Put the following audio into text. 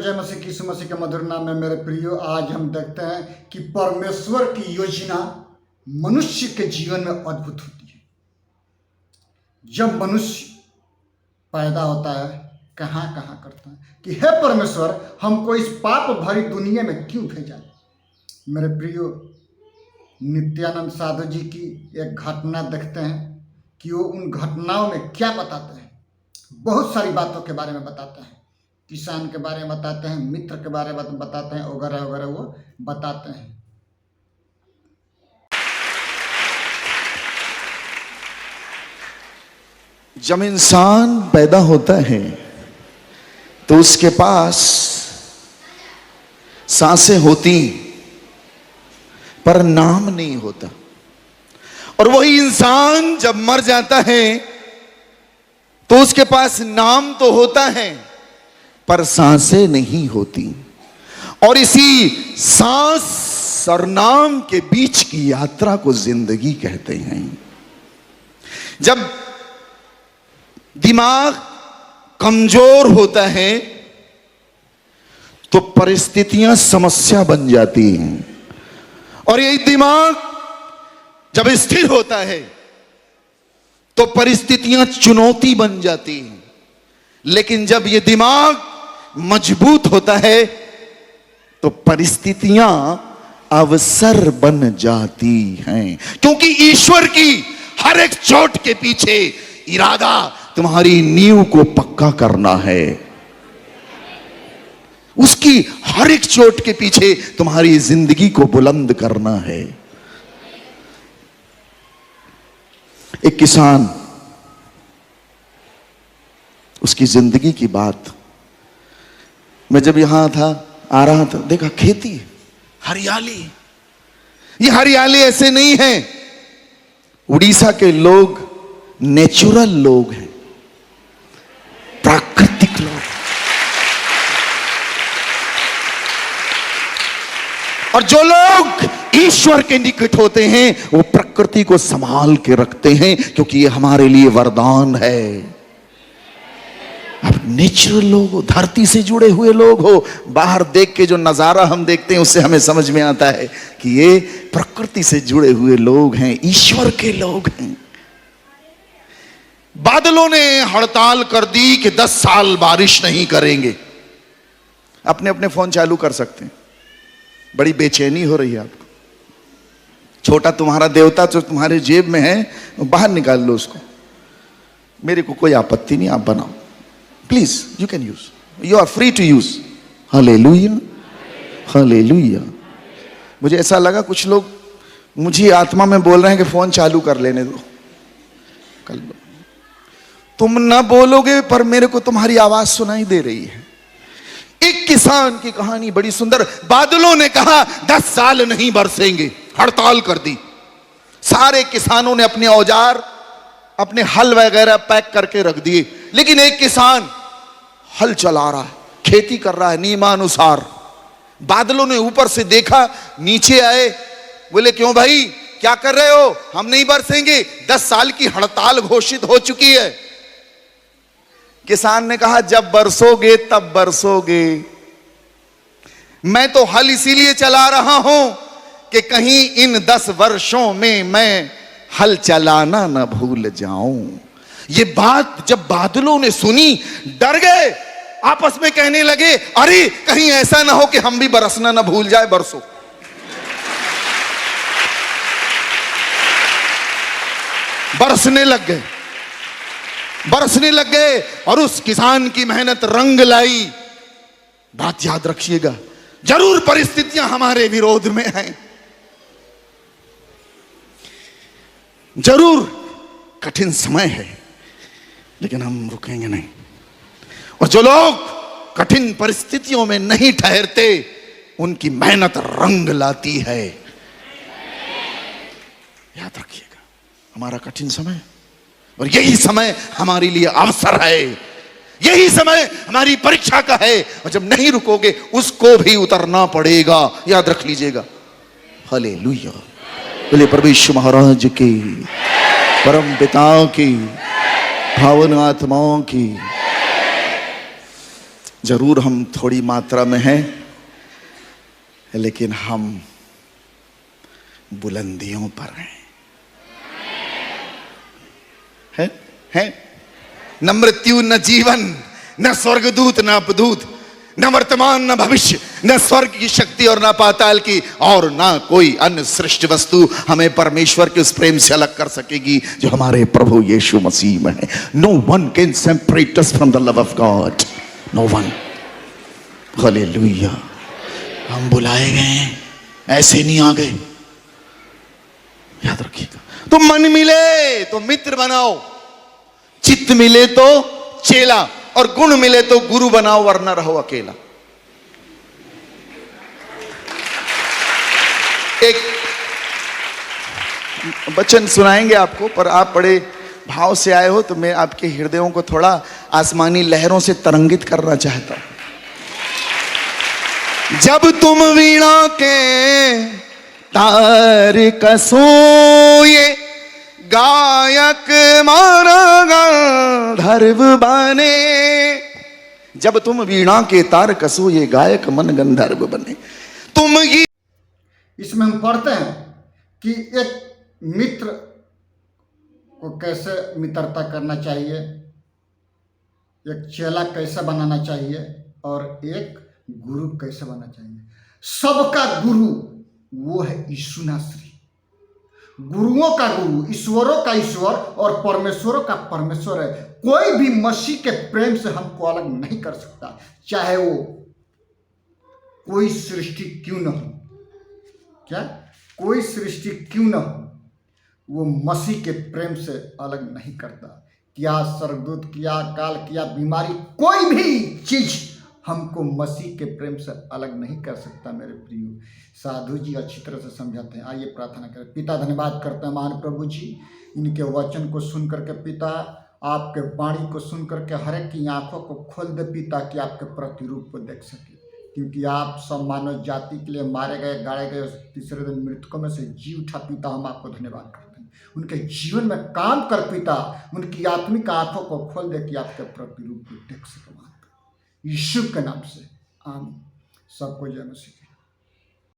जय मसीह की, यीशु मसीह के मधुर नाम में मेरे प्रियो, आज हम देखते हैं कि परमेश्वर की योजना मनुष्य के जीवन में अद्भुत होती है। जब मनुष्य पैदा होता है कहाँ कहाँ करता है कि हे परमेश्वर, हमको इस पाप भरी दुनिया में क्यों भेजा। मेरे प्रियो, नित्यानंद साधु जी की एक घटना देखते हैं कि वो उन घटनाओं में क्या बताते हैं। बहुत सारी बातों के बारे में बताते हैं, किसान के बारे में बताते हैं, मित्र के बारे में बताते हैं, वगैरह वगैरह वो बताते हैं। जब इंसान पैदा होता है तो उसके पास सांसें होती पर नाम नहीं होता, और वही इंसान जब मर जाता है तो उसके पास नाम तो होता है पर सांसें नहीं होती। और इसी सांस और नाम के बीच की यात्रा को जिंदगी कहते हैं। जब दिमाग कमजोर होता है तो परिस्थितियां समस्या बन जाती हैं, और यही दिमाग जब स्थिर होता है तो परिस्थितियां चुनौती बन जाती हैं। लेकिन जब यह दिमाग मजबूत होता है तो परिस्थितियां अवसर बन जाती हैं, क्योंकि ईश्वर की हर एक चोट के पीछे इरादा तुम्हारी नींव को पक्का करना है। उसकी हर एक चोट के पीछे तुम्हारी जिंदगी को बुलंद करना है। एक किसान, उसकी जिंदगी की बात, मैं जब यहां था, आ रहा था, देखा खेती, हरियाली। ये हरियाली ऐसे नहीं है, उड़ीसा के लोग नेचुरल लोग हैं, प्राकृतिक लोग। और जो लोग ईश्वर के निकट होते हैं वो प्रकृति को संभाल के रखते हैं, क्योंकि ये हमारे लिए वरदान है। आप नेचुरल लोग हो, धरती से जुड़े हुए लोग हो। बाहर देख के जो नजारा हम देखते हैं उससे हमें समझ में आता है कि ये प्रकृति से जुड़े हुए लोग हैं, ईश्वर के लोग हैं। बादलों ने हड़ताल कर दी कि 10 साल बारिश नहीं करेंगे। अपने अपने फोन चालू कर सकते हैं। बड़ी बेचैनी हो रही है आपको। छोटा तुम्हारा देवता जो तुम्हारे जेब में है बाहर निकाल लो उसको। मेरे को कोई आपत्ति नहीं, आप बनाओ please, you can use, you are free to use. Hallelujah, hallelujah. मुझे ऐसा लगा कुछ लोग मुझे आत्मा में बोल रहे हैं कि फोन चालू कर लेने दो। कल तुम ना बोलोगे पर मेरे को तुम्हारी आवाज सुनाई दे रही है। एक किसान की कहानी बड़ी सुंदर। बादलों ने कहा 10 साल नहीं बरसेंगे, हड़ताल कर दी। सारे किसानों ने अपने औजार, अपने हल वगैरह पैक करके रख दिए, लेकिन एक किसान हल चला रहा है, खेती कर रहा है नियमानुसार। बादलों ने ऊपर से देखा, नीचे आए, बोले क्यों भाई क्या कर रहे हो, हम नहीं बरसेंगे, 10 साल की हड़ताल घोषित हो चुकी है। किसान ने कहा जब बरसोगे तब बरसोगे, मैं तो हल इसीलिए चला रहा हूं कि कहीं इन 10 वर्षों में मैं हल चलाना न भूल जाऊं। ये बात जब बादलों ने सुनी डर गए, आपस में कहने लगे अरे कहीं ऐसा ना हो कि हम भी बरसना न भूल जाए, बरसो। बरसने लग गए, बरसने लग गए, और उस किसान की मेहनत रंग लाई। बात याद रखिएगा, जरूर परिस्थितियां हमारे विरोध में हैं, जरूर कठिन समय है, लेकिन हम रुकेंगे नहीं। और जो लोग कठिन परिस्थितियों में नहीं ठहरते उनकी मेहनत रंग लाती है। याद रखिएगा, हमारा कठिन समय, और यही समय हमारे लिए अवसर है, यही समय हमारी परीक्षा का है, और जब नहीं रुकोगे उसको भी उतरना पड़ेगा। याद रख लीजिएगा। हालेलुया। बोले प्रभु यीशु महाराज की, परम पिता की, पावन आत्माओं की। जरूर हम थोड़ी मात्रा में हैं, लेकिन हम बुलंदियों पर हैं। न मृत्यु, न जीवन, न स्वर्गदूत, न अपदूत, न वर्तमान, न भविष्य, न स्वर्ग की शक्ति और न पाताल की और न कोई अन्य सृष्टि वस्तु हमें परमेश्वर के उस प्रेम से अलग कर सकेगी जो हमारे प्रभु यीशु मसीह में है। No one can separate us from the love of God, no one. Hallelujah. हम बुलाए गए हैं, ऐसे नहीं आ गए, याद रखिएगा। तो मन मिले तो मित्र बनाओ, चित्त मिले तो चेला, और गुण मिले तो गुरु बनाओ, वरना रहो अकेला। एक वचन सुनाएंगे आपको, पर आप बड़े भाव से आए हो तो मैं आपके हृदयों को थोड़ा आसमानी लहरों से तरंगित करना चाहता हूं। जब तुम वीणा के तार कसोए, गायक माना गंधर्व बने। जब तुम वीणा के तार कसो, ये गायक मन गंधर्व बने। तुम ही इसमें हम पढ़ते हैं कि एक मित्र को कैसे मित्रता करना चाहिए, एक चेला कैसे बनाना चाहिए, और एक गुरु कैसे बनना चाहिए। सबका गुरु वो है यीशु नासरी। गुरुओं का गुरु, ईश्वरों का ईश्वर और परमेश्वरों का परमेश्वर है। कोई भी मसीह के प्रेम से हमको अलग नहीं कर सकता, चाहे वो कोई सृष्टि क्यों न हो। क्या? कोई सृष्टि क्यों न हो, वो मसीह के प्रेम से अलग नहीं करता। क्या स्वर्गदूत, क्या काल, क्या बीमारी, कोई भी चीज हमको मसीह के प्रेम से अलग नहीं कर सकता। मेरे प्रियो, साधु जी अच्छी तरह से समझाते हैं। आइए प्रार्थना करें। पिता, धन्यवाद करते हैं महान प्रभु जी, इनके वचन को सुन करके पिता, आपके वाणी को सुन करके हर एक की आंखों को खोल दे पिता, कि आपके प्रतिरूप को देख सके। क्योंकि आप सब मानव जाति के लिए मारे गए, गाड़े गए, तीसरे दिन मृतकों में से जी उठा पिता। हम आपको धन्यवाद करते हैं। उनके जीवन में काम कर पिता, उनकी आत्मिक आंखों को खोल दे कि आपके प्रतिरूप को देख सके। यीशु के नाम से आमीन। सबको जय मसीह।